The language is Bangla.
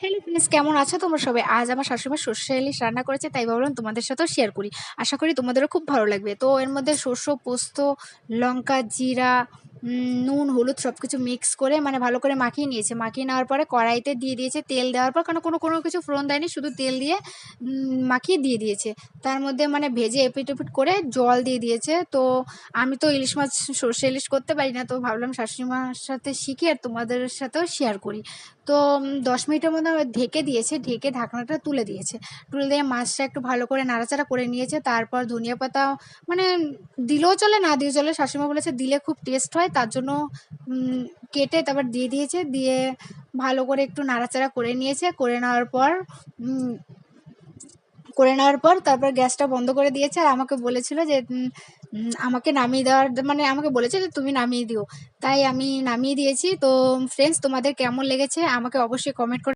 হ্যালো ফ্রেন্ডস, কেমন আছো তোমরা সবাই? আজ আমার শাশুড়িমা সর্ষে ইলিশ রান্না করেছে, তাই ভাবলাম তোমাদের সাথেও শেয়ার করি। আশা করি তোমাদেরও খুব ভালো লাগবে। তো এর মধ্যে শস্য, পোস্ত, লঙ্কা, জিরা, নুন, হলুদ সব কিছু মিক্স করে মানে ভালো করে মাখিয়ে নিয়েছে। মাখিয়ে নেওয়ার পরে কড়াইতে দিয়ে দিয়েছে তেল দেওয়ার পর, কারণ কোনো কিছু ফোড়ন দেয়নি, শুধু তেল দিয়ে মাখিয়ে দিয়ে দিয়েছে। তার মধ্যে মানে ভেজে এপিট ওপিট করে জল দিয়ে দিয়েছে। তো আমি তো ইলিশ মাছ সর্ষে ইলিশ করতে পারি না, তো ভাবলাম শাশুড়িমার সাথে শিখি আর তোমাদের সাথেও শেয়ার করি। তো ১০ মিনিটের মধ্যে ঢেকে দিয়েছে, ঢেকে ঢাকনাটা তুলে দিয়েছে। তুলে দিয়ে মাছটা একটু ভালো করে নাড়াচাড়া করে নিয়েছে। তারপর ধনিয়া পাতা মানে দিলেও চলে, না দিলেও চলে। শাশুড়িমা বলেছে দিলে খুব টেস্ট হয়, তার জন্য উম কেটে তারপর দিয়ে দিয়েছে। দিয়ে ভালো করে একটু নাড়াচাড়া করে নিয়েছে। উম করে নেওয়ার পর তারপর গ্যাসটা বন্ধ করে দিয়েছে। আর আমাকে বলেছিল যে আমাকে নামিয়ে দেওয়ার মানে আমাকে বলেছে যে তুমি নামিয়ে দিও। তাই আমি নামিয়ে দিয়েছি। তো ফ্রেন্ডস, তোমাদের কেমন লেগেছে আমাকে অবশ্যই কমেন্ট করে